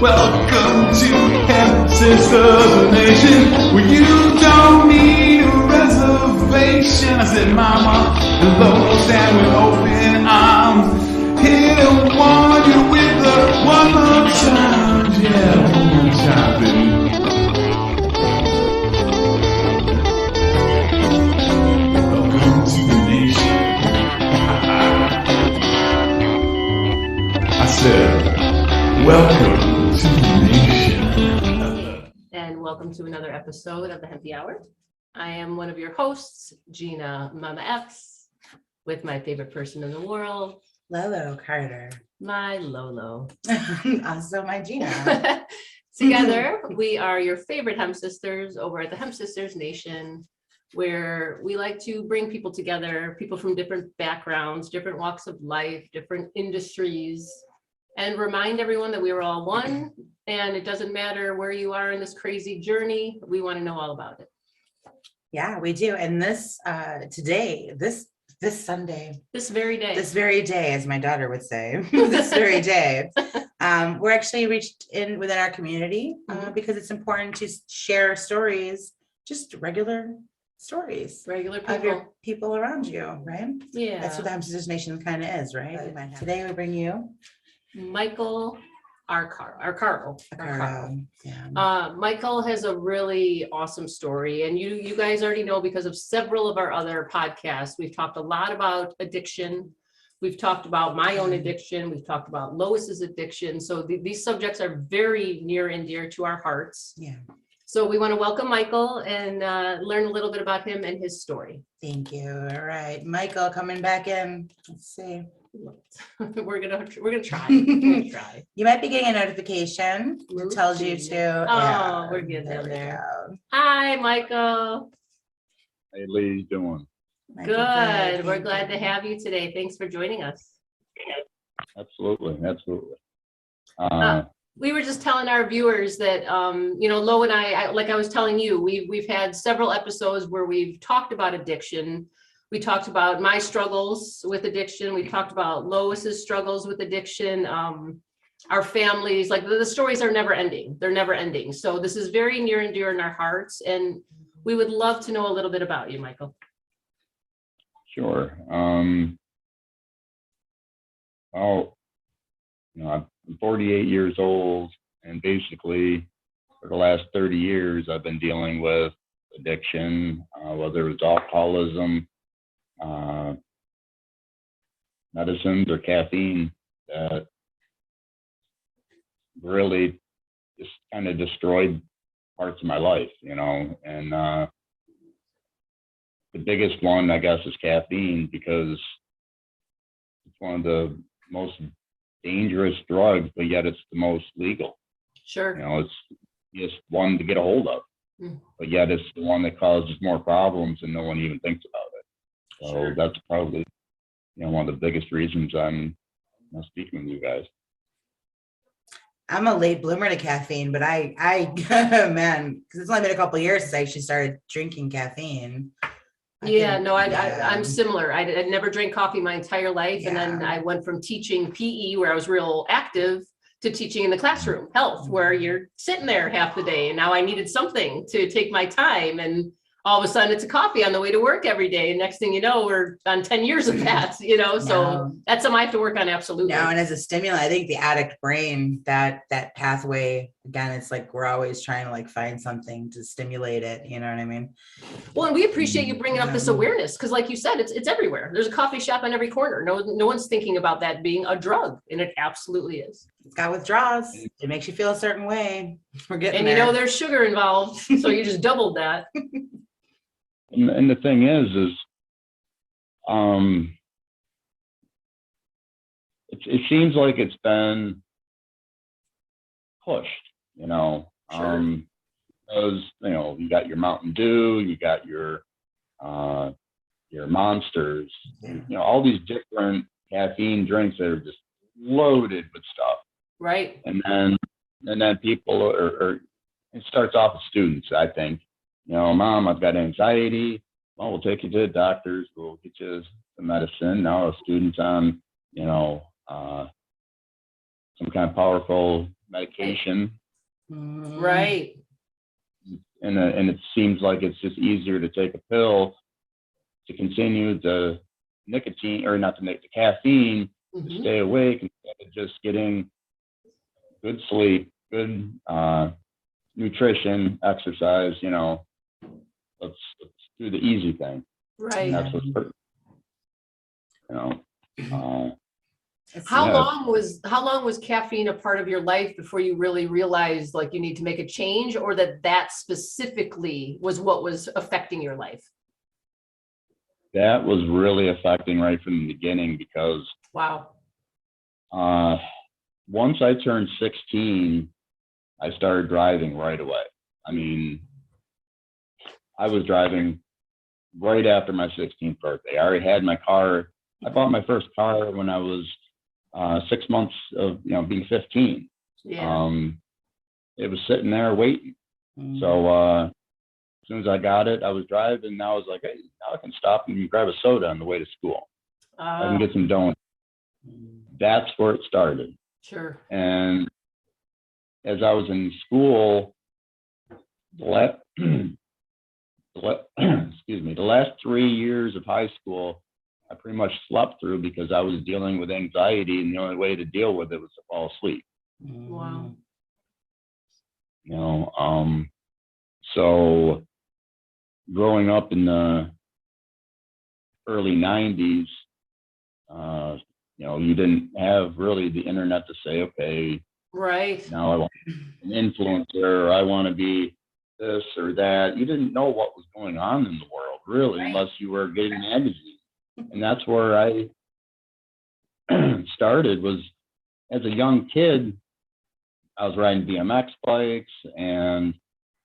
Welcome to Hemp Sisters Nation, where you don't need a reservation. I said, Mama, hello, stand with open arms. Here to warn you with the one more time. Yeah, one more time, baby. Welcome to the nation. I said, welcome. And welcome to another episode of the Hempy Hour. I am one of your hosts, Gina Mama X, with my favorite person in the world, Lolo Carter. my Lolo. Also my Gina. Together, we are your favorite hemp sisters over at the Hemp Sisters Nation, where we like to bring people together, people from different backgrounds, different walks of life, different industries, and remind everyone that we are all one, and it doesn't matter where you are in this crazy journey, we want to know all about it. Yeah, we do. And this today, this Sunday, This very day, as my daughter would say, this very day, we're actually reached in within our community because it's important to share stories, just regular stories, regular of your people. people around you, right? Yeah. That's what the Hemp Sisters Nation kind of is, right? Today we bring you Michael Arcaro. yeah. Michael has a really awesome story, and you guys already know because of several of our other podcasts. We've talked a lot about addiction. We've talked about my own addiction. We've talked about Lois's addiction. So these subjects are very near and dear to our hearts. Yeah. So we want to welcome Michael and learn a little bit about him and his story. Thank you. All right, Michael coming back in. Let's see. We're gonna try. You might be getting a notification that tells you to. Oh, we're getting there. Hi, Michael. Hey, Lee, doing? Michael, Good. We're thank glad you. to have you today. Thanks for joining us. Absolutely. We were just telling our viewers that, Lo and I, like I was telling you, we've had several episodes where we've talked about addiction. We talked about my struggles with addiction. We talked about Lois's struggles with addiction. Our families, like the stories are never ending. They're never ending. So this is very near and dear in our hearts. And we would love to know a little bit about you, Michael. Sure. I'm 48 years old, and basically for the last 30 years, I've been dealing with addiction, whether it's alcoholism, medicines or caffeine, that really just kind of destroyed parts of my life, and the biggest one, I guess, is caffeine, because it's one of the most dangerous drugs, but yet it's the most legal. Sure. It's just one to get a hold of, but yet it's the one that causes more problems and no one even thinks about it. So Sure. That's probably, one of the biggest reasons I'm speaking with you guys. I'm a late bloomer to caffeine, but I man, because it's only been a couple of years since I actually started drinking caffeine. I'm similar. I never drank coffee my entire life. And then I went from teaching PE, where I was real active, to teaching in the classroom, health, where you're sitting there half the day. And now I needed something to take my time. And all of a sudden it's a coffee on the way to work every day. And next thing you know, we're on 10 years of that, so that's something I have to work on. Absolutely. No, and as a stimulant, I think the addict brain, that pathway, again, it's like we're always trying to like find something to stimulate it. You know what I mean? Well, and we appreciate you bringing up this awareness, because like you said, it's everywhere. There's a coffee shop on every corner. No one's thinking about that being a drug, and it absolutely is. It's got withdrawals. It makes you feel a certain way. We're getting there. And there's sugar involved, so you just doubled that. And the thing is it seems like it's been pushed, Sure. Because you got your Mountain Dew, you got your Monsters, all these different caffeine drinks that are just loaded with stuff. Right. And then people are it starts off with students, I think. Mom, I've got anxiety. Well, we'll take you to the doctors. We'll get you some medicine. Now a student's on, you know, some kind of powerful medication. Right. And it seems like it's just easier to take a pill to continue the nicotine, or not the caffeine, to stay awake, instead of just getting good sleep, good nutrition, exercise. You know, let's do the easy thing. Right. And that's what's, you know. How Yeah. long was caffeine a part of your life before you really realized like you need to make a change, or that specifically was what was affecting your life? That was really affecting right from the beginning, because Wow. once I turned 16, I started driving right away. I mean, I was driving right after my 16th birthday. I already had my car. I bought my first car when I was 6 months of, you know, being 15. Yeah. It was sitting there waiting. So as soon as I got it, I was driving, and I was like, hey, now I can stop and grab a soda on the way to school. I can get some donuts. That's where it started. Sure. And as I was in school, excuse me, the last 3 years of high school, I pretty much slept through, because I was dealing with anxiety, and the only way to deal with it was to fall asleep. Wow. You know, so growing up in the early 90s, you know, you didn't have really the internet to say, okay, Right. now I want an influencer, or I want to be this or that. You didn't know what was going on in the world, really, unless you were getting magazines. And that's where I started, was as a young kid. I was riding BMX bikes, and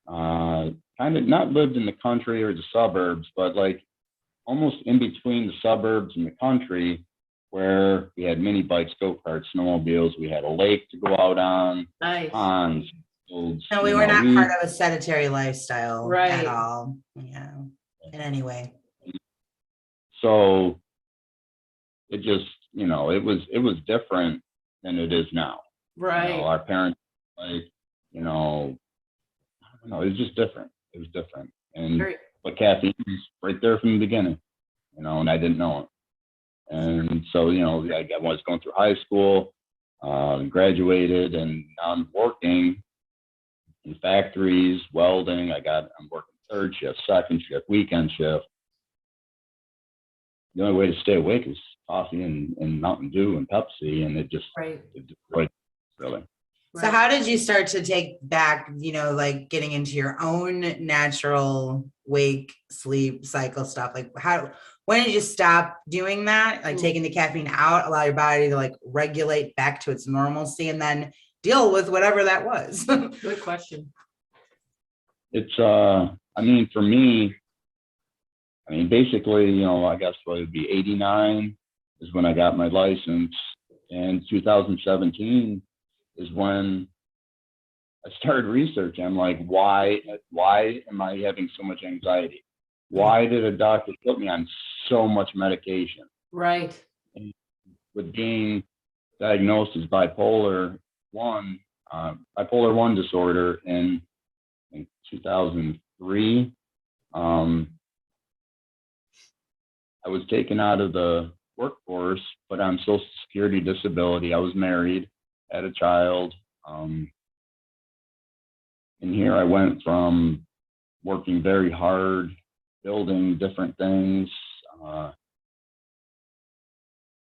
kind of not lived in the country or the suburbs, but like almost in between the suburbs and the country, where we had mini bikes, go-karts, snowmobiles. We had a lake to go out on, Nice. ponds, fields. No, we were not part of a sedentary lifestyle Right. at all. Yeah, in any way. So it just, you know, it was different than it is now. Right. You know, our parents, like, you know, I don't know, it was just different. It was different. And Very. but caffeine was right there from the beginning, you know, and I didn't know it. And so, you know, I was going through high school, graduated, and now I'm working in factories, welding. I'm working third shift, second shift, weekend shift. The only way to stay awake is coffee and Mountain Dew and Pepsi, and it destroyed, really. So how did you start to take back, you know, like getting into your own natural wake, sleep cycle stuff? Like when did you stop doing that? Like taking the caffeine out, allow your body to like regulate back to its normalcy, and then deal with whatever that was? Good question. It's, I mean, for me, I mean, basically, you know, I guess what it would be 89 is when I got my license, and 2017 is when I started researching. I'm like, why am I having so much anxiety? Why did a doctor put me on so much medication? Right. And with being diagnosed as bipolar 1 disorder in 2003, I was taken out of the workforce, but on Social Security disability. I was married, had a child. And here I went from working very hard, building different things,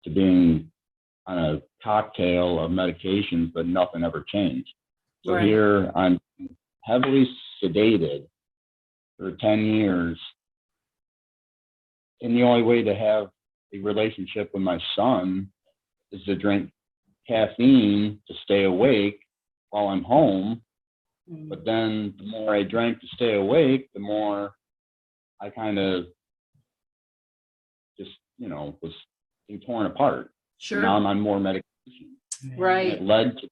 to being on a cocktail of medications, but nothing ever changed. So Right. here I'm heavily sedated for 10 years. And the only way to have a relationship with my son is to drink caffeine to stay awake while I'm home. But then the more I drank to stay awake, the more I kind of just, you know, was being torn apart. Sure. Now I'm on more medication. Right. It led to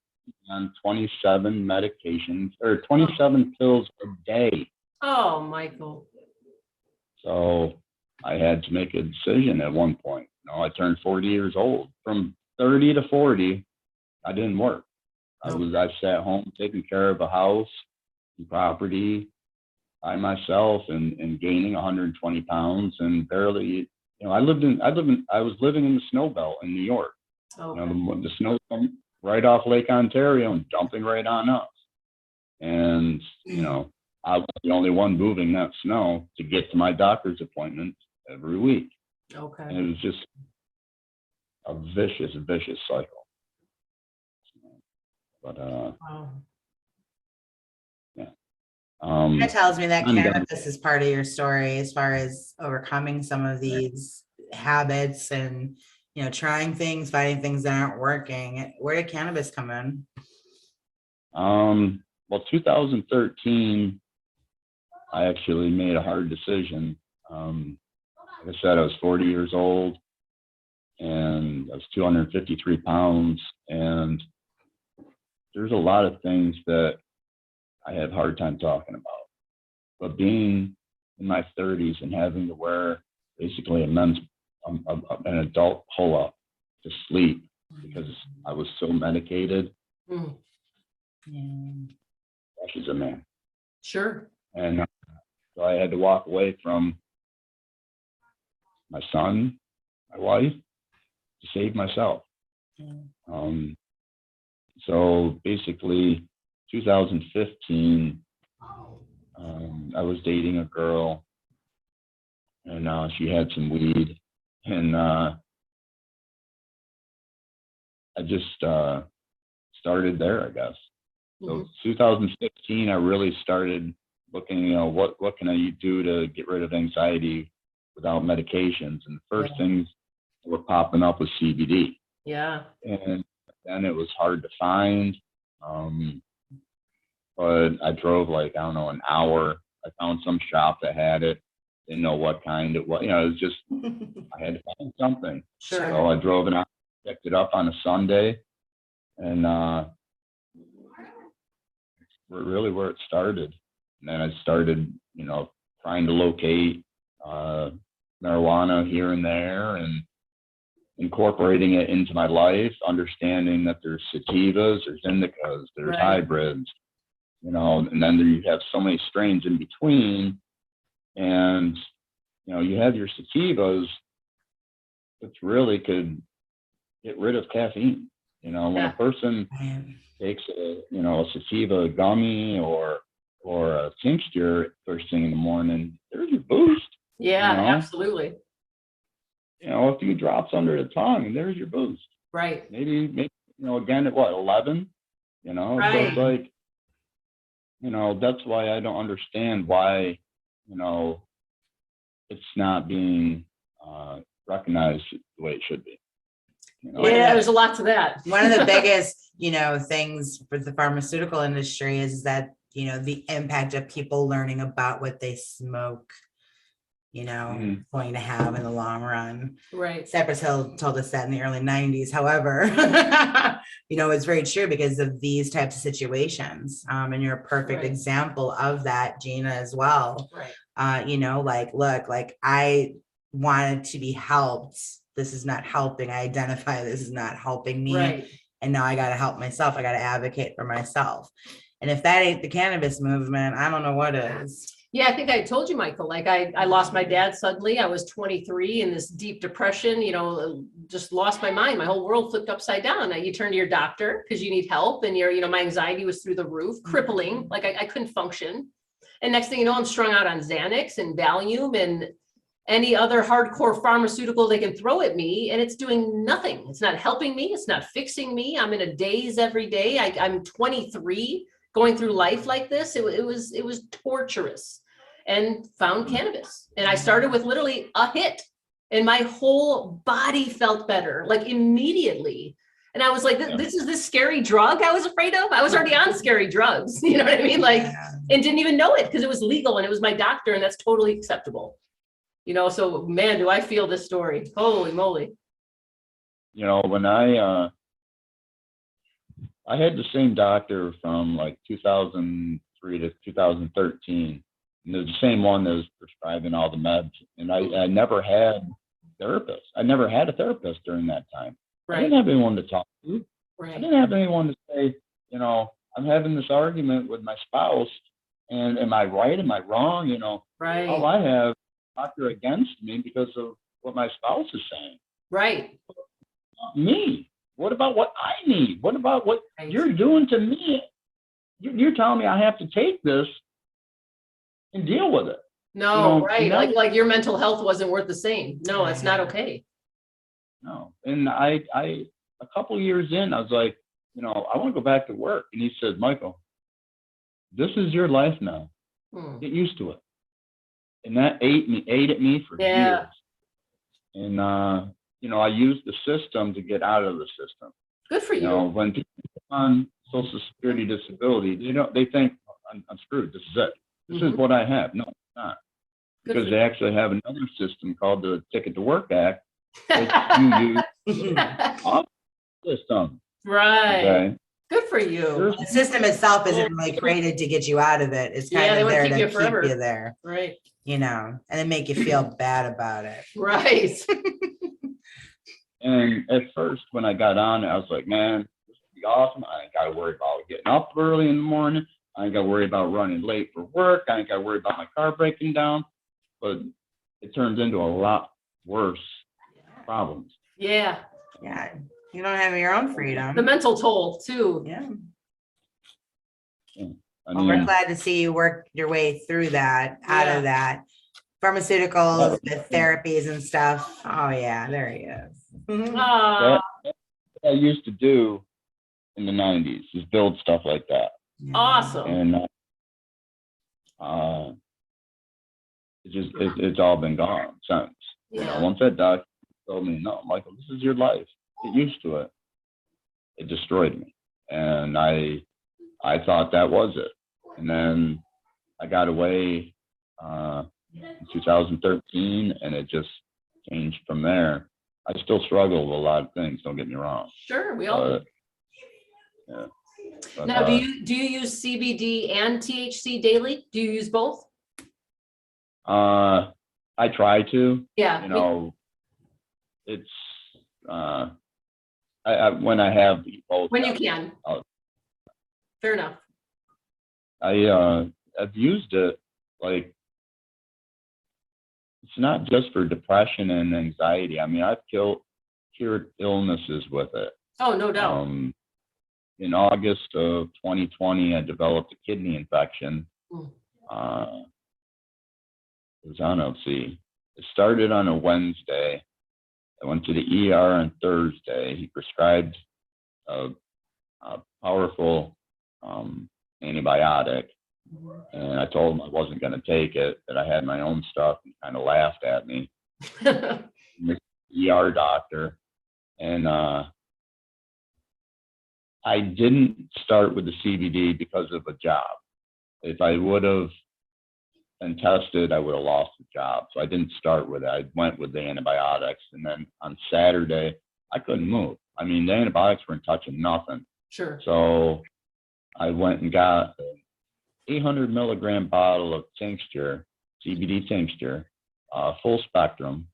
on 27 medications, or 27 pills a day. Oh, Michael. So I had to make a decision at one point. I turned 40 years old. From 30 to 40, I didn't work. I sat home taking care of a house and property by myself and gaining 120 pounds and barely, I was living in the snow belt in New York. Okay. The snow come right off Lake Ontario and dumping right on us. And, I was the only one moving that snow to get to my doctor's appointment every week. Okay. And it was just a vicious cycle. But Wow. yeah. That tells me that I'm done. cannabis is part of your story as far as overcoming some of these habits and, trying things, finding things that aren't working. Where did cannabis come in? Well, 2013, I actually made a hard decision. Like I said, I was 40 years old and I was 253 pounds. And there's a lot of things that I had a hard time talking about. But being in my 30s and having to wear basically an adult pull-up to sleep because I was so medicated, Mm. she's a man. Sure. And so I had to walk away from my son, my wife, to save myself. So basically, 2015, I was dating a girl, and she had some weed, and I just started there, I guess. So 2016, I really started looking, what can I do to get rid of anxiety without medications? And the first things that were popping up was CBD. Yeah. And then it was hard to find. But I drove an hour. I found some shop that had it. Didn't know what kind it was. It was just, I had to find something. Sure. So I drove it out, picked it up on a Sunday, and really where it started. And then I started, trying to locate marijuana here and there and incorporating it into my life, understanding that there's sativas, there's indicas, there's hybrids, and then you have so many strains in between. And, you have your sativas, which really could get rid of caffeine. When a person takes a sativa gummy or a tincture first thing in the morning, there's your boost. Yeah, absolutely. A few drops under the tongue, there's your boost. Right. Maybe again at 11? Right. So it's like, that's why I don't understand why, it's not being recognized the way it should be. Yeah, there's a lot to that. One of the biggest, things for the pharmaceutical industry is that, the impact of people learning about what they smoke, going to have in the long run. Right. Cypress Hill told us that in the early 90s. However, it's very true because of these types of situations. And you're a perfect example of that, Gina, as well. Right. Look, I wanted to be helped. This is not helping. I identify this is not helping me. Right. And now I got to help myself. I got to advocate for myself. And if that ain't the cannabis movement, I don't know what is. Yeah, I think I told you, Michael, I lost my dad suddenly. I was 23 in this deep depression, just lost my mind. My whole world flipped upside down. You turn to your doctor because you need help and my anxiety was through the roof, crippling. I couldn't function. And next thing you know, I'm strung out on Xanax and Valium and any other hardcore pharmaceutical they can throw at me, and it's doing nothing. It's not helping me. It's not fixing me. I'm in a daze every day. I'm 23 going through life like this. It was torturous, and found cannabis. And I started with literally a hit and my whole body felt better, immediately. And I was like, this is this scary drug I was afraid of. I was already on scary drugs. You know what I mean? And didn't even know it because it was legal and it was my doctor, and that's totally acceptable. So man, do I feel this story. Holy moly. When I had the same doctor from 2003 to 2013, and it was the same one that was prescribing all the meds. And I never had therapist. I never had a therapist during that time. I Right, didn't have anyone to talk to. I right, didn't have anyone to say, you know, I'm having this argument with my spouse, and am I right? Am I wrong? You know, all right, I have is a doctor against me because of what my spouse is saying. right, Not me. What about what I need? What about what right. you're doing to me? You're telling me I have to take this and deal with it. No, You know, right, and that like your mental health wasn't worth the same. No, it's not okay. No. And I a couple of years in, I was like, you know, I want to go back to work. And he said, Michael, this is your life now. Hmm. Get used to it. And that ate at me for Yeah. years. And you know, I used the system to get out of the system. Good for You know, you. when people are on Social Security disability, they think I'm screwed. This is it. This is Mhm. what I have. No, it's not. Good Because for they actually have another system called the Ticket to Work Act, which you use off system. Right. Okay. Good for you. There's The system itself isn't really created to get you out of it. It's Yeah, kind they of wanna there keep to you keep forever. you there, Right, you know, and then make you feel bad about it. right. And at first, when I got on it, I was like, man, this would be awesome. I ain't got to worry about getting up early in the morning. I ain't got to worry about running late for work. I ain't got to worry about my car breaking down. But it turns into a lot worse problems. Yeah, Yeah. You don't have your own freedom. the mental toll too. Yeah. I Well, we're mean, glad to see you work your way through that, out Yeah. of that. Pharmaceuticals, the therapies and stuff. Oh yeah, there he is. Ah, that I used to do in the 90s is build stuff like that. Yeah. awesome. And it's all been gone since. You know, Yeah. once that doctor told me, no, Michael, this is your life. Get used to it. It destroyed me. And I thought that was it. And then I got away in 2013, and it just changed from there. I still struggle with a lot of things, don't get me wrong. Sure, we all. But, yeah. But, Now, do you use CBD and THC daily? Do you use both? I try to. Yeah. You know, it's when I have both. When you can. I'll- Fair enough. I've used it like it's not just for depression and anxiety. I mean, I've cured illnesses with it. Oh, no doubt. In August of 2020, I developed a kidney infection. Mm. It was on, let's see, it started on a Wednesday. I went to the ER on Thursday. He prescribed a powerful antibiotic. And I told him I wasn't going to take it, that I had my own stuff, and kind of laughed at me. The ER doctor. And I didn't start with the CBD because of a job. If I would have been tested, I would have lost the job. So I didn't start with it. I went with the antibiotics. And then on Saturday, I couldn't move. I mean, the antibiotics weren't touching nothing. Sure. So I went and got an 800 milligram bottle of tincture, CBD tincture, full spectrum,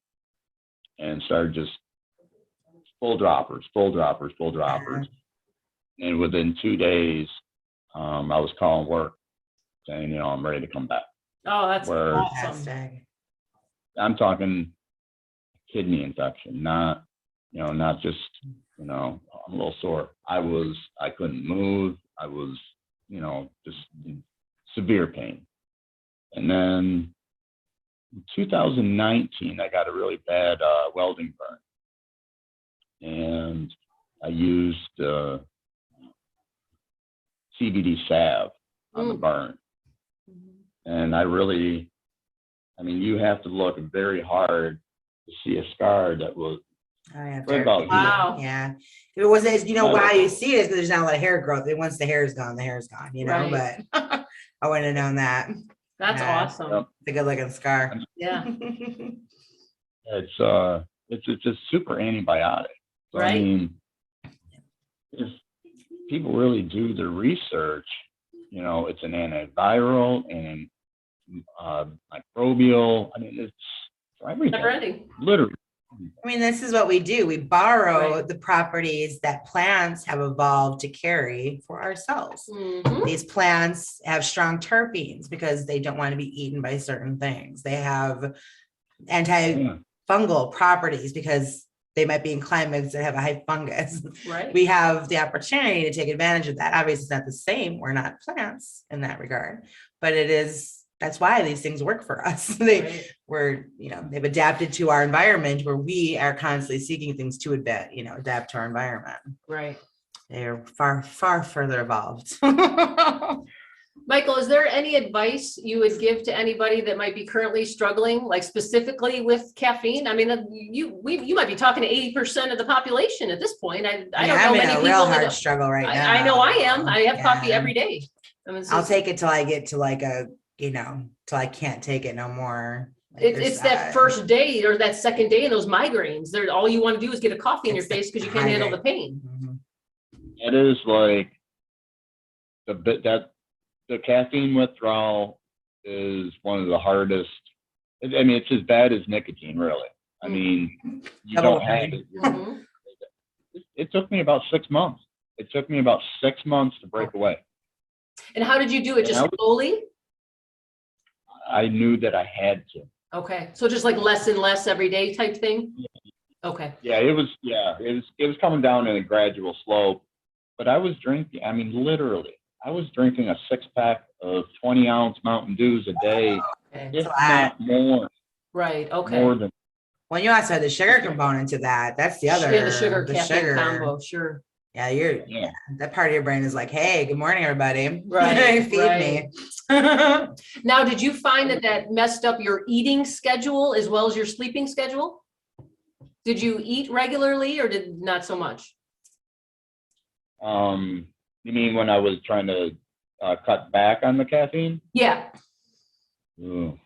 and started just full droppers. And within 2 days, I was calling work saying, you know, I'm ready to come back. Oh, that's Where- awesome. Fantastic. I'm talking kidney infection, not just, you know, I'm a little sore. I couldn't move. I was, you know, just in severe pain. And then in 2019, I got a really bad welding burn. And I used CBD salve on the burn. And you have to look very hard to see a scar that was Oh, yeah, right about here. Wow. yeah. If it wasn't, you know, why you see it is because there's not a lot of hair growth. Once the hair is gone, the hair is gone, you know, Right. but I wouldn't have known that. That's Yeah. awesome. Yep. It's a good looking scar. Yeah. It's a super antibiotic. So, Right. I mean, if people really do the research, you know, it's an antiviral and microbial. I mean, it's for everything. Never ending. Literally I mean, this is what we do. We borrow Right. the properties that plants have evolved to carry for ourselves. Mhm. These plants have strong terpenes because they don't want to be eaten by certain things. They have antifungal properties because they might be in climates that have a high fungus. Right. We have the opportunity to take advantage of that. Obviously, it's not the same. We're not plants in that regard, but it is. That's why these things work for us. Right. They've adapted to our environment where we are constantly seeking things to adapt to our environment. Right. They're far, far further evolved. Michael, is there any advice you would give to anybody that might be currently struggling, like specifically with caffeine? I mean, you might be talking to 80% of the population at this point. I don't know I'm in many a people real that hard struggle right now. I know I am. I have coffee Yeah. every day. I mean, I'll take it till I get to till I can't take it no more. It's that first day or that second day of those migraines. All you want to do is get a coffee in your It's the face because you can't handle the pain. Mhm. It is like the caffeine withdrawal is one of the hardest. I mean, it's as bad as nicotine, really. I mean, you don't have it. Mhm. It took me about 6 months. It took me about 6 months to break away. And how did you do it? Just slowly? I knew that I had to. Okay, so just like less and less every day type thing? Okay. Yeah, it was coming down in a gradual slope. But I was drinking, I mean, literally, I was drinking a 6-pack of 20-ounce Mountain Dews a day, Okay. if not more. Right, okay. More than. When you also have the sugar component to that, that's the other. Yeah, the sugar caffeine combo, sure. Yeah, that part of your brain is like, hey, good morning, everybody. Right, Feed right. me. Now, did you find that messed up your eating schedule as well as your sleeping schedule? Did you eat regularly or did not so much? You mean when I was trying to cut back on the caffeine? Yeah. Ooh.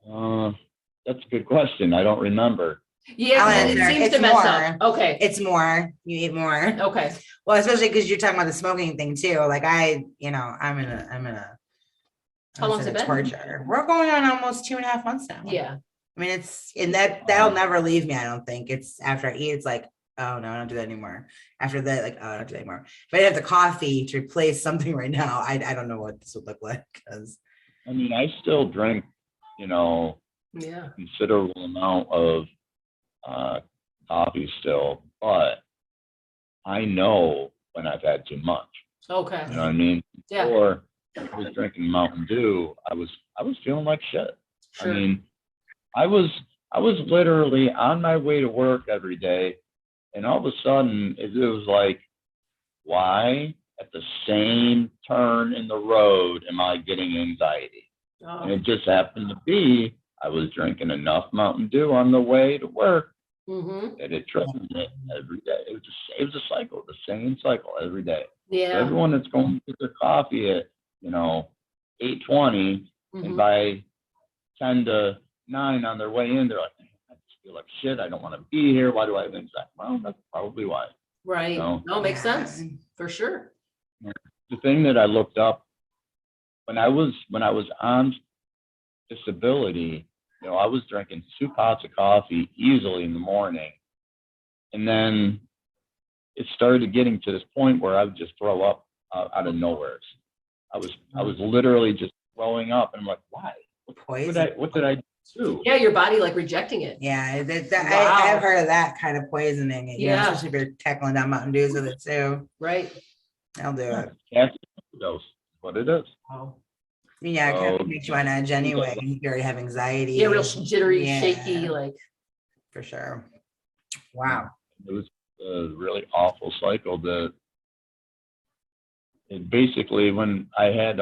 That's a good question. I don't remember. Yeah, I'll 'cause it answer. seems It's to mess more. up. Okay. It's more. You eat more. Okay. Well, especially because you're talking about the smoking thing too. Like I'm in a How long's it been? torture. We're going on almost 2.5 months now. Yeah. I mean, that'll never leave me. I don't think. It's after I eat, it's like, oh no, I don't do that anymore. After that, like, oh, I don't do that anymore. If I have the coffee to replace something right now, I don't know what this would look like because I mean, I still drink, Yeah. considerable amount of coffee still, but I know when I've had too much. Okay. You know what I mean? Yeah. Or I was drinking Mountain Dew, I was feeling like shit. Sure. I mean, I was literally on my way to work every day, and all of a sudden it was like, why at the same turn in the road am I getting anxiety? And it just happened to be I was drinking enough Mountain Dew on the way to work Mm-hmm. that it triggered it every day. It was a cycle, the same cycle every day. So Yeah. everyone that's going to get their coffee at 8:20, Mhm. and by 10 to 9 on their way in, they're like, I just feel like shit. I don't want to be here. Why do I have anxiety? Well, that's probably why. Right. No. No, makes sense for sure. The thing that I looked up when I was on disability, I was drinking 2 pots of coffee easily in the morning, and then it started getting to this point where I would just throw up out of nowhere. I was literally just throwing up, and I'm like, why? What did I do? Yeah, your body like rejecting it. yeah, Wow. I've heard of that kind of poisoning. Yeah. Especially if you're tackling down Mountain Dews with it too. Right. I'll do it. Caffeine overdose is what it is. Oh. Yeah, it kind Oh, of makes you on edge anyway. You already have anxiety. Yeah, real jittery, Yeah, shaky, like. for sure. Wow. It was a really awful cycle that it basically, when I had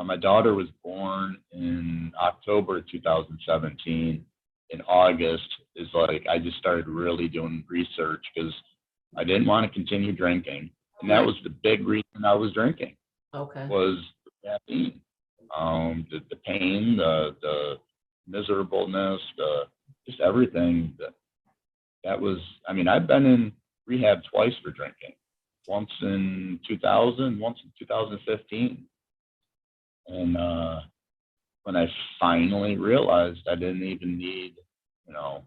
my daughter was born in October 2017. In August is like I just started really doing research because I didn't want to continue drinking, and that was the big reason I was drinking. Okay. Was the caffeine, the pain, the miserableness, just everything. That was. I mean, I've been in rehab twice for drinking. Once in 2000, once in 2015. And when I finally realized I didn't even need you know,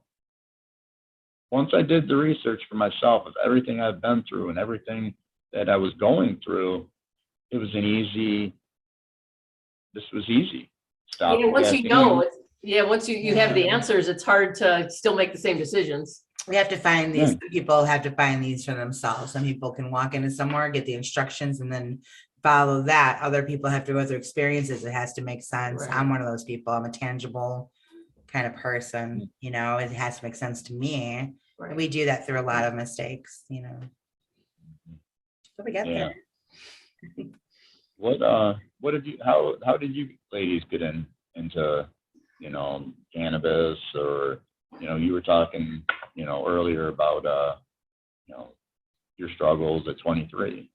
once I did the research for myself of everything I've been through and everything that I was going through, it was this was easy. Stop Yeah, once you caffeine. know, once you have the answers, it's hard to still make the same decisions. We have to find these people have to find these for themselves. Some people can walk into somewhere, get the instructions, and then follow that. Other people have to go through experiences. It has to make sense. Right. I'm one of those people. I'm a tangible kind of person. You know, it has to make sense to me. Right. We do that through a lot of mistakes, you know. But we get there. What did you how did you ladies get into, you know, cannabis, or, you know, you were talking, you know, earlier about you know, your struggles at 23.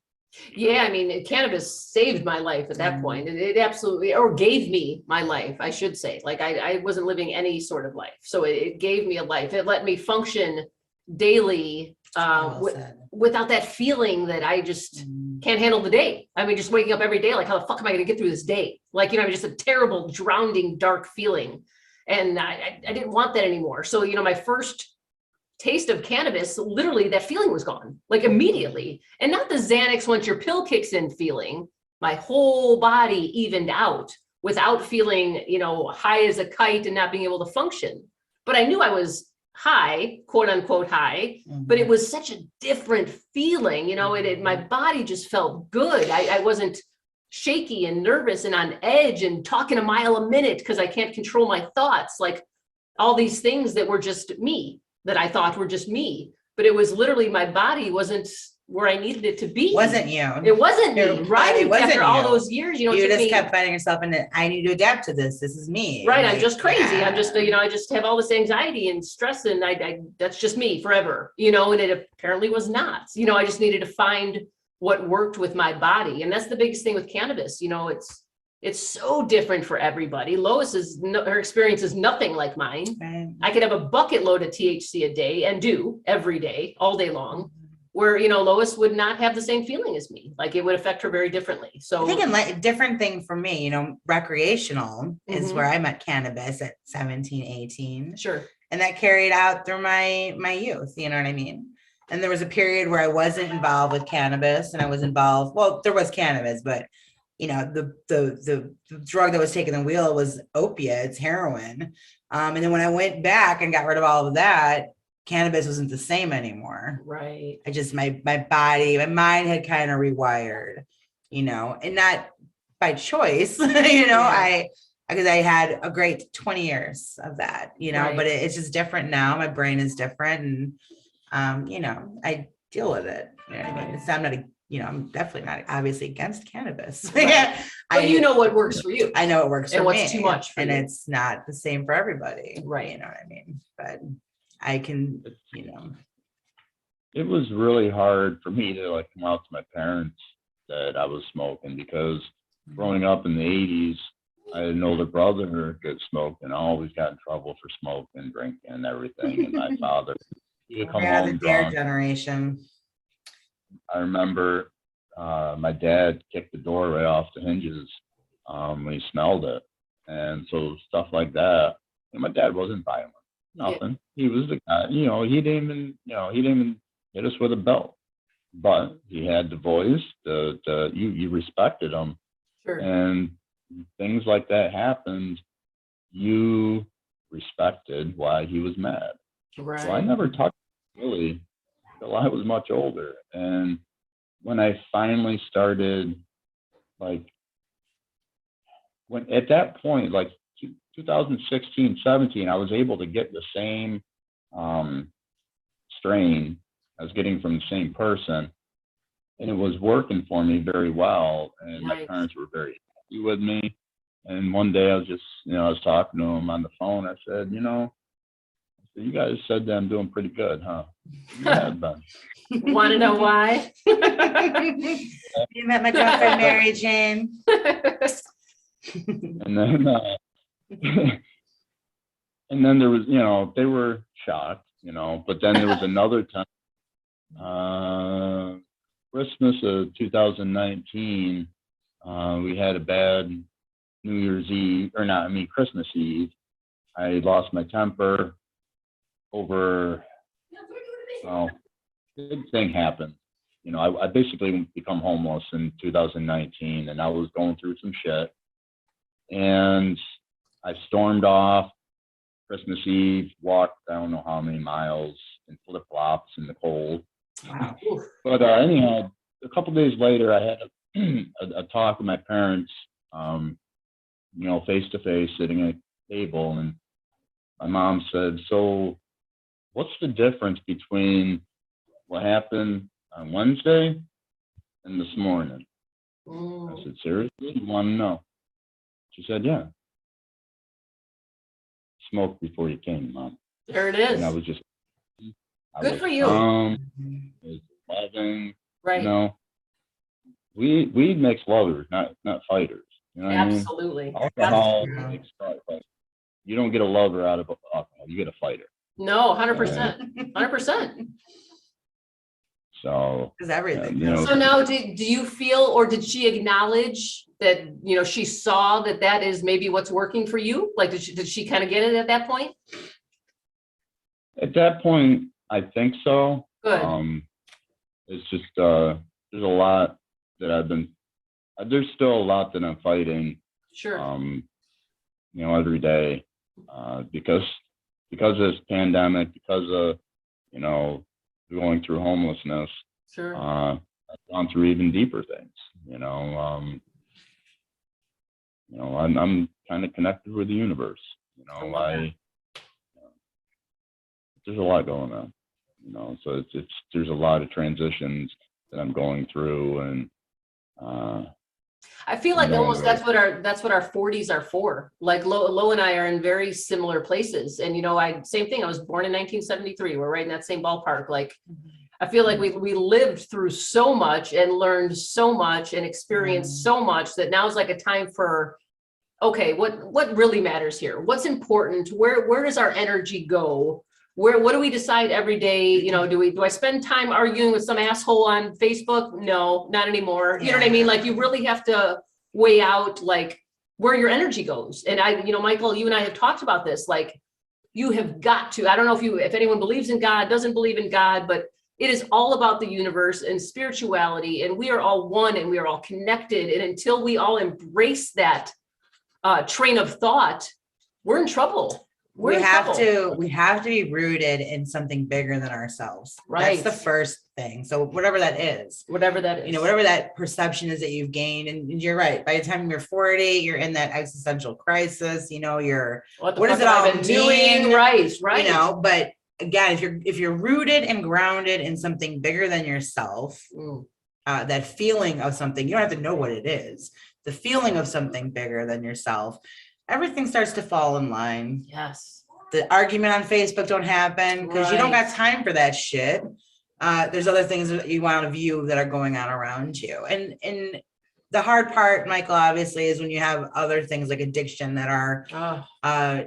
Yeah, I mean, cannabis saved my life at that point. It absolutely, or gave me my life, I should say. Like I wasn't living any sort of life. So it gave me a life. It let me function daily without that feeling that I just can't handle the day. I mean, just waking up every day, like, how the fuck am I going to get through this day? Like, you know, just a terrible, drowning, dark feeling. And I didn't want that anymore. So, you know, my first taste of cannabis, literally that feeling was gone, like immediately. And not the Xanax once your pill kicks in feeling. My whole body evened out without feeling, you know, high as a kite and not being able to function. But I knew I was high, quote unquote high, but it was such a different feeling, you know, my body just felt good. I wasn't shaky and nervous and on edge and talking a mile a minute because I can't control my thoughts, like all these things that were just me, that I thought were just me, but it was literally my body wasn't where I needed it to be. Wasn't you. It wasn't me, right? It wasn't After all you. those years, you know, You just kept finding yourself in it. I need to adapt to this. This is me. Right, Like, I'm just crazy. yeah. I'm just, you know, I just have all this anxiety and stress, and I that's just me forever, you know, and it apparently was not. You know, I just needed to find what worked with my body. And that's the biggest thing with cannabis. You know, it's so different for everybody. Lois's, her experience is nothing like mine. Right. I could have a bucket load of THC a day and do every day, all day long, where, you know, Lois would not have the same feeling as me. Like it would affect her very differently. So I think a different thing for me, you know, recreational is where I met cannabis at 17, 18. Sure. And that carried out through my youth, you know what I mean? And there was a period where I wasn't involved with cannabis, and I was involved, well, there was cannabis, but you know, the drug that was taking the wheel was opiates, heroin. And then when I went back and got rid of all of that, cannabis wasn't the same anymore. Right. I just, my body, my mind had kind of rewired, you know, and not by choice, you know, because I had a great 20 years of that, you know, Right. but it's just different now. My brain is different, and, you know, I deal with it. You know what I mean? It's, I'm not I'm definitely not obviously against cannabis. Right. But you know what works for you. I know it works for And what's me, too much for and you. it's not the same for everybody. Right. You know what I mean? But I can, you know. It was really hard for me to like come out to my parents that I was smoking, because growing up in the 80s, I had an older brother who could smoke, and I always got in trouble for smoking, drinking, and everything. And my father, he would come We are home the dare drunk. generation. I remember my dad kicked the door right off the hinges when he smelled it. And so stuff like that. And my dad wasn't violent, nothing. Yeah. He was the guy, you know, he didn't even hit us with a belt. But he had the voice, you respected him. Sure. And things like that happened, you respected why he was mad. Right. So I never touched him really until I was much older. And when I finally started, like, when at that point, like 2016, 17, I was able to get the same strain I was getting from the same person, and it was working for me very well. And my parents were very happy with me. And one day I was just, I was talking to them on the phone. I said, you guys said that I'm doing pretty good, huh? You have been. Want to know why? You met my girlfriend, Mary Jane. And then, and then there was, they were shocked, but then there was another time, Christmas of 2019, we had a bad New Year's Eve, Christmas Eve. I lost my temper. over, well, big thing happened. You know, I basically become homeless in 2019, and I was going through some shit. And I stormed off Christmas Eve, walked I don't know how many miles in flip-flops in the cold. Wow. But anyhow, a couple days later, I had a talk with my parents, you know, face to face, sitting at a table, and my mom said, "So, what's the difference between what happened on Wednesday and this morning?" I said, "Seriously, you want to know?" She said, "Yeah. Smoke before you came, Mom." There it is. And I was just, Good for you. I was loving, Right. you know. Weed makes lovers, not fighters. You know what I mean? Absolutely. Alcohol Yeah. makes fight, but you don't get a lover out of alcohol. You get a fighter. No, 100%. 100%. So, Is everything. you know, So now do you feel, or did she acknowledge that, you know, she saw that that is maybe what's working for you? Like, did she kind of get it at that point? at that point, I think so. Good. It's just there's a lot that there's still a lot that I'm fighting, Sure. you know, every day, because of this pandemic, because of, you know, going through homelessness. Sure. I've gone through even deeper things, you know. I'm kind of connected with the universe, you know. There's a lot going on, you know, so there's a lot of transitions that I'm going through, and I feel like almost that's what our 40s are for. Like Lo and I are in very similar places. And, you know, same thing. I was born in 1973. We're right in that same ballpark. Like, I feel like we lived through so much and learned so much and experienced so much that now is like a time for, okay, what really matters here? What's important? Where does our energy go? What do we decide every day? You know, do I spend time arguing with some asshole on Facebook? No, not anymore. You know what I mean? Like, you really have to weigh out like where your energy goes. And you know, Michael, you and I have talked about this. Like, you have got to, I don't know if anyone believes in God, doesn't believe in God, but it is all about the universe and spirituality, and we are all one and we are all connected. And until we all embrace that train of thought, we're in trouble. We have to be rooted in something bigger than ourselves. Right. That's the first thing. So whatever that is, you know, whatever that perception is that you've gained, and you're right. By the time you're 40, you're in that existential crisis. You know, what is it all doing? Right. You know, but again, if you're rooted and grounded in something bigger than yourself, that feeling of something, you don't have to know what it is. The feeling of something bigger than yourself, everything starts to fall in line. Yes. The argument on Facebook don't happen because you don't got time for that shit. There's other things that you want to view that are going on around you. And the hard part, Michael, obviously, is when you have other things like addiction that are,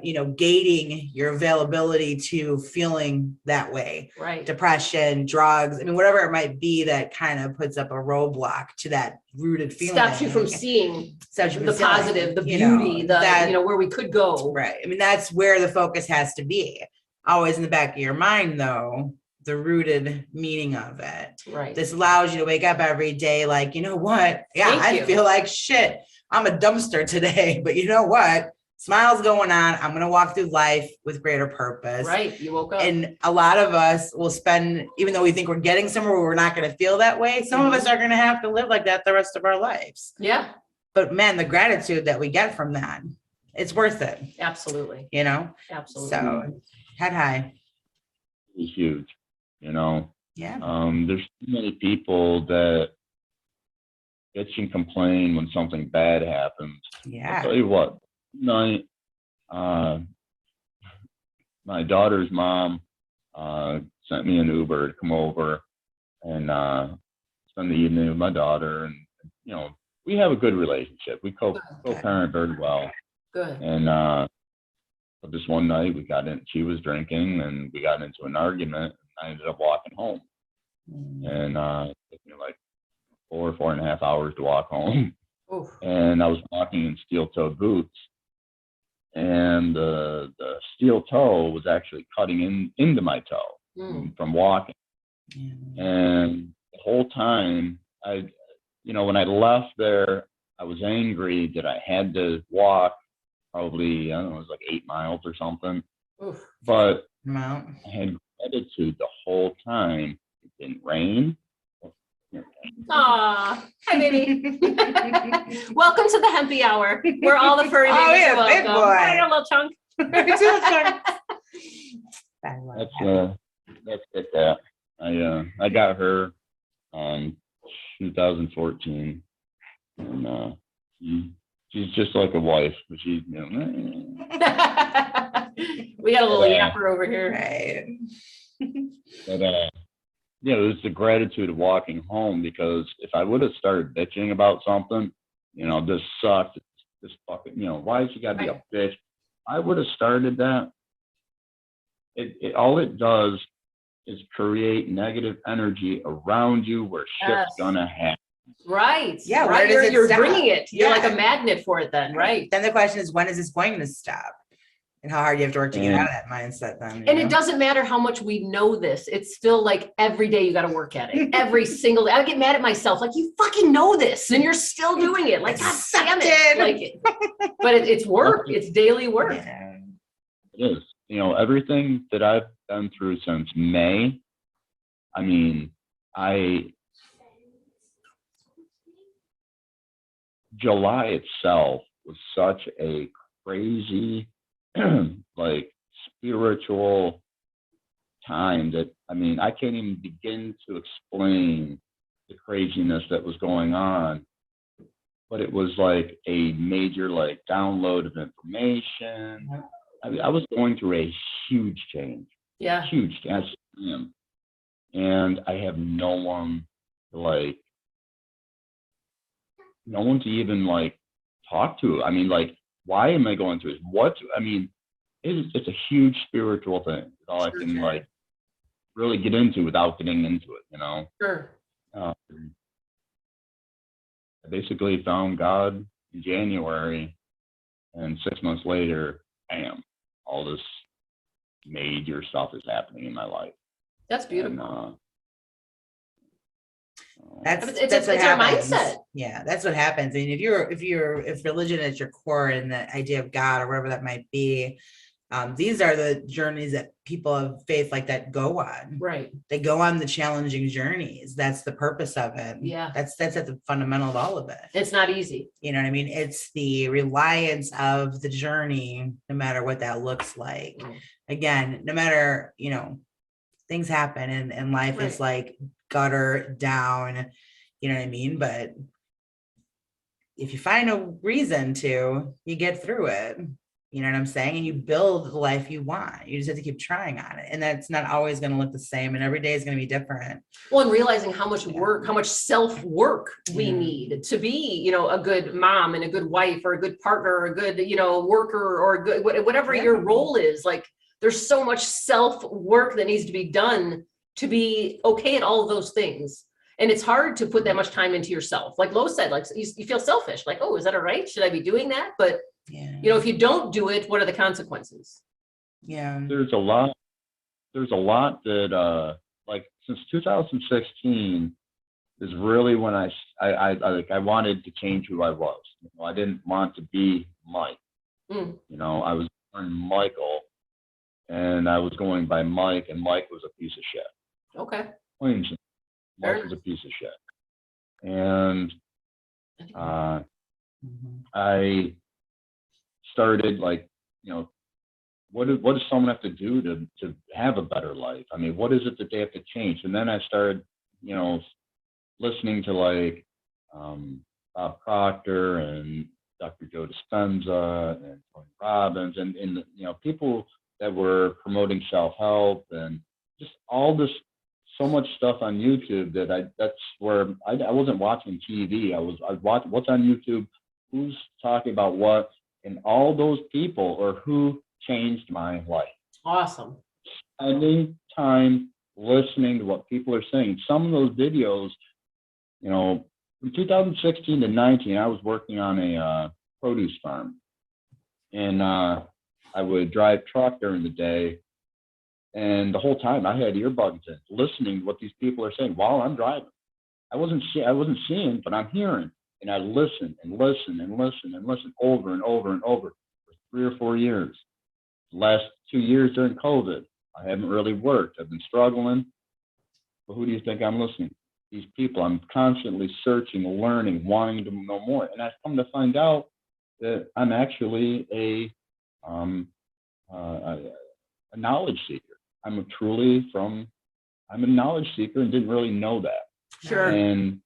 you know, gating your availability to feeling that way. Right. Depression, drugs, I mean, whatever it might be that kind of puts up a roadblock to that rooted feeling. Stops you from seeing the positive, the beauty, you know, where we could go. Right. I mean, that's where the focus has to be. Always in the back of your mind, though, the rooted meaning of it. Right. This allows you to wake up every day like, you know what? Yeah, I feel like shit. I'm a dumpster today, but you know what? Smile's going on. I'm going to walk through life with greater purpose. Right. You woke up. And a lot of us will spend, even though we think we're getting somewhere where we're not going to feel that way, some of us are going to have to live like that the rest of our lives. Yeah. But man, the gratitude that we get from that, it's worth it. Absolutely. You know? Absolutely. So head high. it's huge, you know. Yeah. There's too many people that bitch and complain when something bad happens. Yeah. I'll tell you what, my daughter's mom sent me an Uber to come over and spend the evening with my daughter, and you know, we have a good relationship. We co-parent very well. Good. And but this one night she was drinking and we got into an argument, and I ended up walking home. And it took me like 4.5 hours to walk home. Oof. And I was walking in steel-toed boots. and the steel toe was actually cutting into my toe from walking. And the whole time, when I left there, I was angry that I had to walk probably, I don't know, it was like 8 miles or something. Oof. But Wow. I had gratitude the whole time. It didn't rain. Aw, hi baby. Welcome to the Hempy Hour, where all the furry babies yeah, are big welcome. boy. Hi, little chunk. That's it. I got her 2014, and she's just like a wife, but she's We got a little yapper over here. Right. But it was the gratitude of walking home, because if I would have started bitching about something, this sucked, this fucking, why has she got to be a bitch? I would have started that. All it does is create negative energy around you where shit's gonna happen. Right. Yeah, right. where does it You're stop? bringing it. You're like Yeah. a magnet for it then, right? Then the question is, when is this going to stop? And how hard you have to work to get out of that mindset then. And it doesn't matter how much we know this. It's still like every day you got to work at it. Every single day. I get mad at myself. Like, you fucking know this and you're still doing it. Like, God damn it. Like, but it's work. It's daily work. Yeah. It is. Everything that I've been through since May, July itself was such a crazy, like, spiritual time that, I can't even begin to explain the craziness that was going on. But it was like a major, like, download of information. I was going through a huge change. Yeah. Huge change. And I have no one to even like talk to. Why am I going through this? It's a huge spiritual thing. It's all I can like really get into without getting into it, Sure. I basically found God in January, and 6 months later, bam, all this major stuff is happening in my life. That's beautiful. That's it's what our happens. mindset. Yeah, that's what happens. If religion is your core and the idea of God or whatever that might be, these are the journeys that people of faith like that go on. Right. They go on the challenging journeys. That's the purpose of it. Yeah. That's at the fundamental of all of it. It's not easy. You know what I mean? It's the reliance of the journey, no matter what that looks like. Again, no matter, things happen and life is like gutter down, you know what I mean? But if you find a reason to, you get through it. You know what I'm saying? And you build the life you want. You just have to keep trying on it. And that's not always going to look the same. And every day is going to be different. Well, and realizing how much work, how much self-work we need to be, a good mom and a good wife or a good partner or a good, worker or a good, whatever your role is. Like, there's so much self-work that needs to be done to be okay at all of those things. And it's hard to put that much time into yourself. Like Lo said, like you feel selfish, like, oh, is that all right? Should I be doing that? But if you don't do it, what are the consequences? Yeah. There's a lot that like since 2016 is really when I wanted to change who I was. I didn't want to be Mike. I was born Michael, and I was going by Mike, and Mike was a piece of shit. Okay. Mike was a piece of shit. And I started like, what does someone have to do to have a better life? What is it that they have to change? And then I started, listening to like Bob Proctor and Dr. Joe Dispenza and Tony Robbins and people that were promoting self-help and just all this, so much stuff on YouTube that that's where I wasn't watching TV. I was watching what's on YouTube, who's talking about what, and all those people are who changed my life. Awesome. Spending time listening to what people are saying. Some of those videos, from 2016 to 19, I was working on a produce farm. And I would drive truck during the day. And the whole time I had earbuds in, listening to what these people are saying while I'm driving. I wasn't seeing, but I'm hearing. And I listen and listen and listen and listen over and over and over for 3 or 4 years. The last 2 years during COVID, I haven't really worked. I've been struggling. But who do you think I'm listening to? These people. I'm constantly searching, learning, wanting to know more. And I've come to find out that I'm actually a knowledge seeker. I'm a knowledge seeker and didn't really know that. Sure. And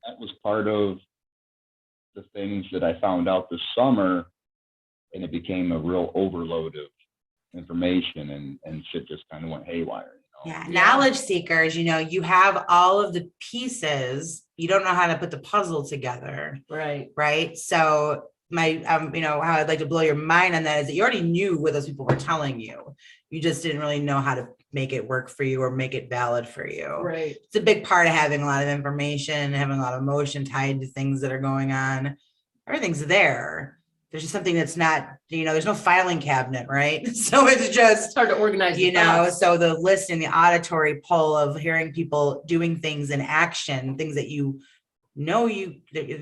that was part of the things that I found out this summer, and it became a real overload of information, and shit just kind of went haywire. Yeah, knowledge seekers, you have all of the pieces, you don't know how to put the puzzle together. Right. So how I'd like to blow your mind on that is that you already knew what those people were telling you. You just didn't really know how to make it work for you or make it valid for you. Right. It's a big part of having a lot of information, having a lot of emotion tied to things that are going on. Everything's there. There's just something that's not, there's no filing cabinet, right? So it's hard to organize, so the listening, the auditory pull of hearing people doing things in action, things that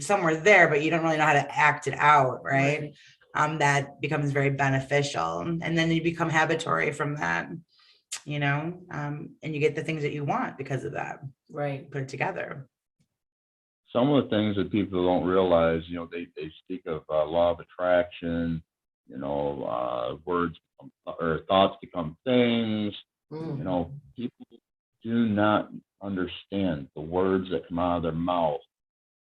somewhere there, but you don't really know how to act it out, right? That becomes very beneficial. And then you become habituary from that, and you get the things that you want because of that. Right. Put it together. Some of the things that people don't realize, they speak of law of attraction, words or thoughts become things. People do not understand the words that come out of their mouth.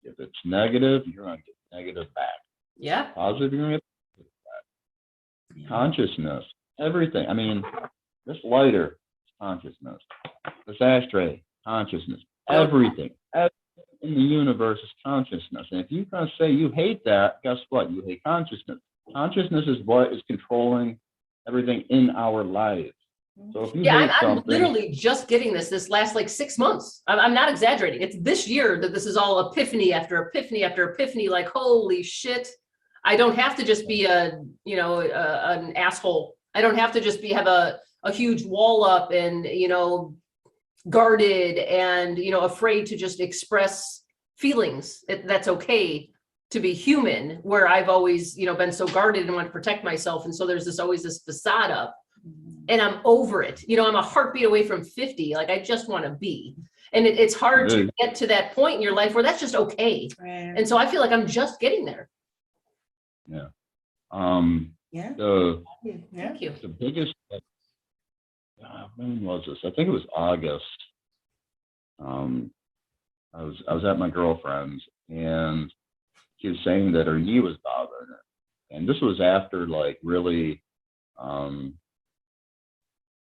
If it's negative, you're going to get negative back. Yeah. Positive, you're going to get positive back. Consciousness, everything. I mean, this lighter is consciousness. This ashtray, consciousness. Everything in the universe is consciousness. And if you're going to say you hate that, guess what? You hate consciousness. Consciousness is what is controlling everything in our lives. So if you hate I'm literally just getting this last like 6 months. I'm not exaggerating. It's this year that this is all epiphany after epiphany after epiphany. Like, holy shit. I don't have to just be an asshole. I don't have to just have a huge wall up and, guarded and, afraid to just express feelings. That's okay to be human, where I've always, been so guarded and want to protect myself. And so there's always this facade up, and I'm over it. I'm a heartbeat away from 50. Like, I just want to be. And it's hard to get to that point in your life where that's just okay. Right. And so I feel like I'm just getting there. Yeah. Thank you. The biggest, when was this? I think it was August. I was at my girlfriend's, and she was saying that her knee was bothering her. And this was after like really kind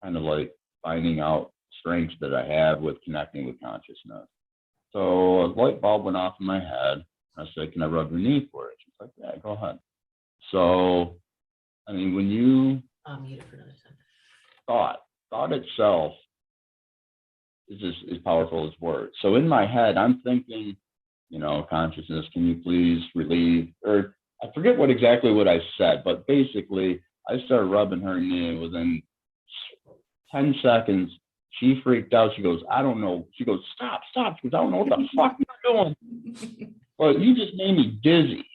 of like finding out strengths that I have with connecting with consciousness. So a light bulb went off in my head. I said, "Can I rub your knee for it?" She's like, "Yeah, go ahead." So, I mean, when you thought itself is powerful as words. So in my head, I'm thinking, consciousness, can you please relieve, or I forget exactly what I said, but basically I started rubbing her knee. Within 10 seconds, she freaked out. She goes, "I don't know." She goes, Stop. She goes, "I don't know what the fuck you're doing." Well, you just made me dizzy.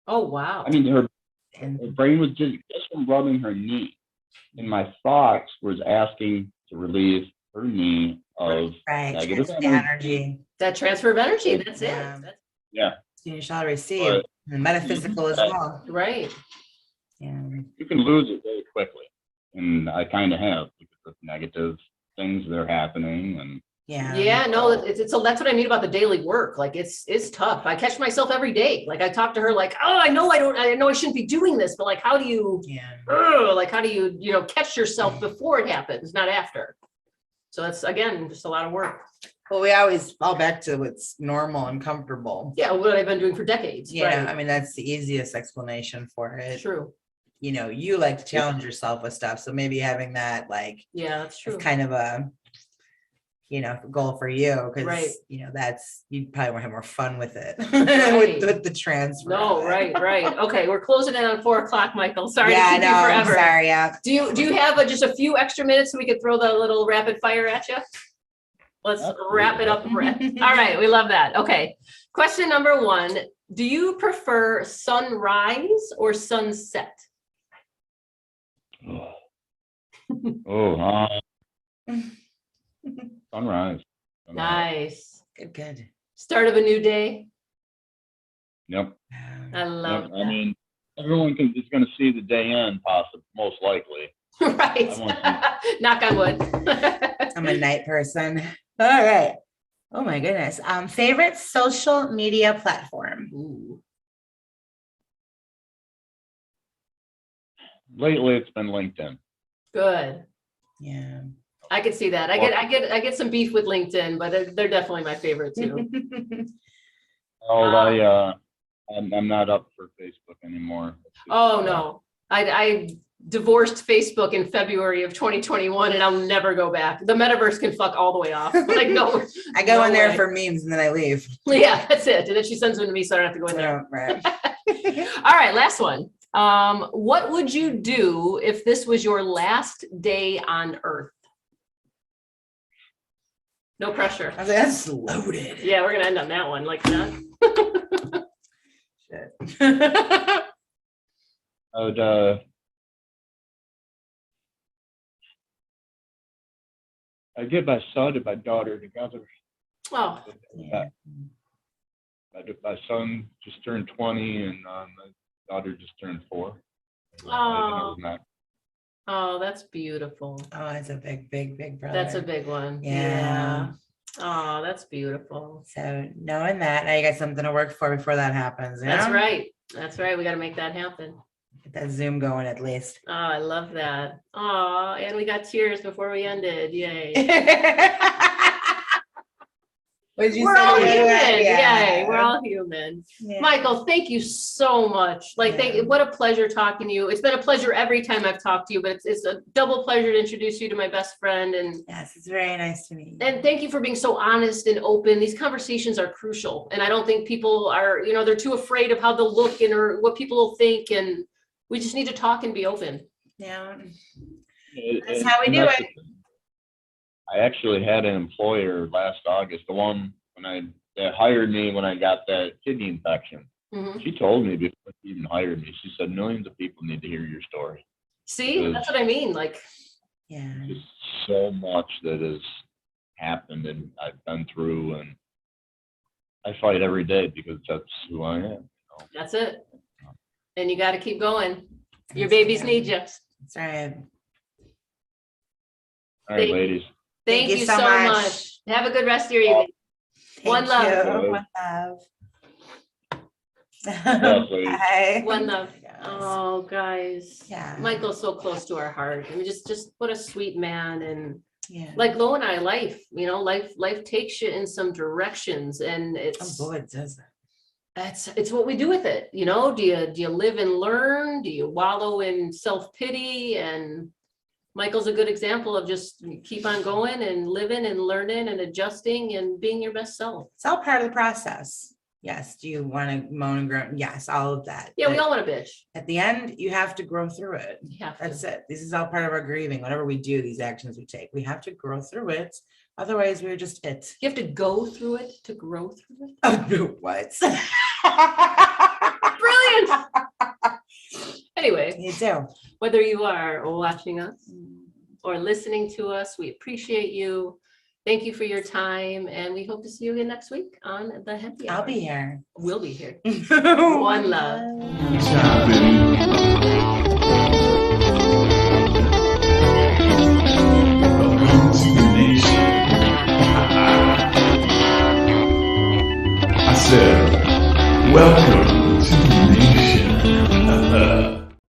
Oh, wow. I mean, her brain was dizzy just from rubbing her knee. And my thoughts was asking to relieve her knee of negative energy. That transfer of energy. That's it. Yeah. You shall receive. And metaphysical as well. Right. Yeah. You can lose it very quickly. And I kind of have, because of negative things that are happening. And no, it's so that's what I mean about the daily work. Like, it's tough. I catch myself every day. Like, I talk to her like, "Oh, I know I shouldn't be doing this, but like, how do you catch yourself before it happens, not after?" So that's, again, just a lot of work. Well, we always fall back to what's normal and comfortable. Yeah, what I've been doing for decades. Yeah, right. I mean, that's the easiest explanation for it. True. You like to challenge yourself with stuff, so maybe having that, like, yeah, that's true. It's kind of a goal for you, because Right. that's, you probably want to have more fun with it Right. with the transfer. No, of it. right. Okay, we're closing in on 4:00, Michael. Sorry Yeah, to keep no, you I'm forever. sorry. Yeah. Do you have just a few extra minutes so we could throw the little rapid fire at you? Let's wrap it up. All right, we love that. Okay. Question number 1. Do you prefer sunrise or sunset? Sunrise. Nice. Good. Start of a new day. Yep. I love Yep. that. I mean, everyone is going to see the day end, possibly, most likely. Right. I want Knock on wood. I'm a night person. All right. Oh my goodness. Favorite social media platform? Ooh. Lately, it's been LinkedIn. Good. Yeah. I could see that. I get some beef with LinkedIn, but they're definitely my favorite too. I'm not up for Facebook anymore. Oh no. I divorced Facebook in February of 2021 and I'll never go back. The metaverse can fuck all the way off. Like no. I go in there way. for memes and then I leave. Yeah, that's it. And then she sends them to me, so I don't have to go in there. Right. All right, last one. What would you do if this was your last day on Earth? No pressure. I was like, that's loaded. Yeah, we're gonna end on that one like that. Shit. I would, I'd get my son and my daughter together. Oh, Yeah. My son just turned 20 and my daughter just turned 4. Oh. And that- oh, that's beautiful. Oh, it's a big brother. That's a big one. Yeah. Oh, that's beautiful. So knowing that, now you got something to work for before that happens. You That's know? right. That's right. We got to make that happen. Get that Zoom going at least. Oh, I love that. Oh, and we got tears before we ended. Yay. What did you We're say? all human. Yeah. Yay. We're all human. Yeah. Michael, thank you so much. Yeah. What a pleasure talking to you. It's been a pleasure every time I've talked to you, but it's a double pleasure to introduce you to my best friend. And Yes, it's very nice to meet you. And thank you for being so honest and open. These conversations are crucial. And I don't think people are, they're too afraid of how they'll look or what people will think. And we just need to talk and be open. Yeah. That's how we do it. I actually had an employer last August, the one that hired me when I got that kidney infection. Mhm. She told me before she even hired me, she said, millions of people need to hear your story. See, that's what I mean. Like, Yeah. Just so much that has happened and I've been through, and I fight every day because that's who I am. that's it. And you got to keep going. Your That's babies right. need you. That's right. All right, ladies. Thank you so much. Have a good rest of your evening. One Thank love. you. One love. Lovely. Bye. One love. Yes. Oh, guys. Yeah. Michael's so close to our heart. I mean, just what a sweet man. And Yeah. like Lo and I, life takes you in some directions, and Oh boy, it does that. it's what we do with it. Do you live and learn? Do you wallow in self-pity? And Michael's a good example of just keep on going and living and learning and adjusting and being your best self. It's all part of the process. Yes. Do you want to moan and groan? Yes, all of that. Yeah, we But all want to bitch. at the end, you have to grow through it. You have to. That's it. This is all part of our grieving. Whatever we do, these actions we take, we have to grow through it. Otherwise, we're just it. You have to go through it to grow through it. Oh, no, what? Brilliant. Anyway, You do. whether you are watching us or listening to us, we appreciate you. Thank you for your time, and we hope to see you again next week on the Hempy I'll Hour. be here. We'll be here. One love. Welcome to the nation. I said, welcome to the nation.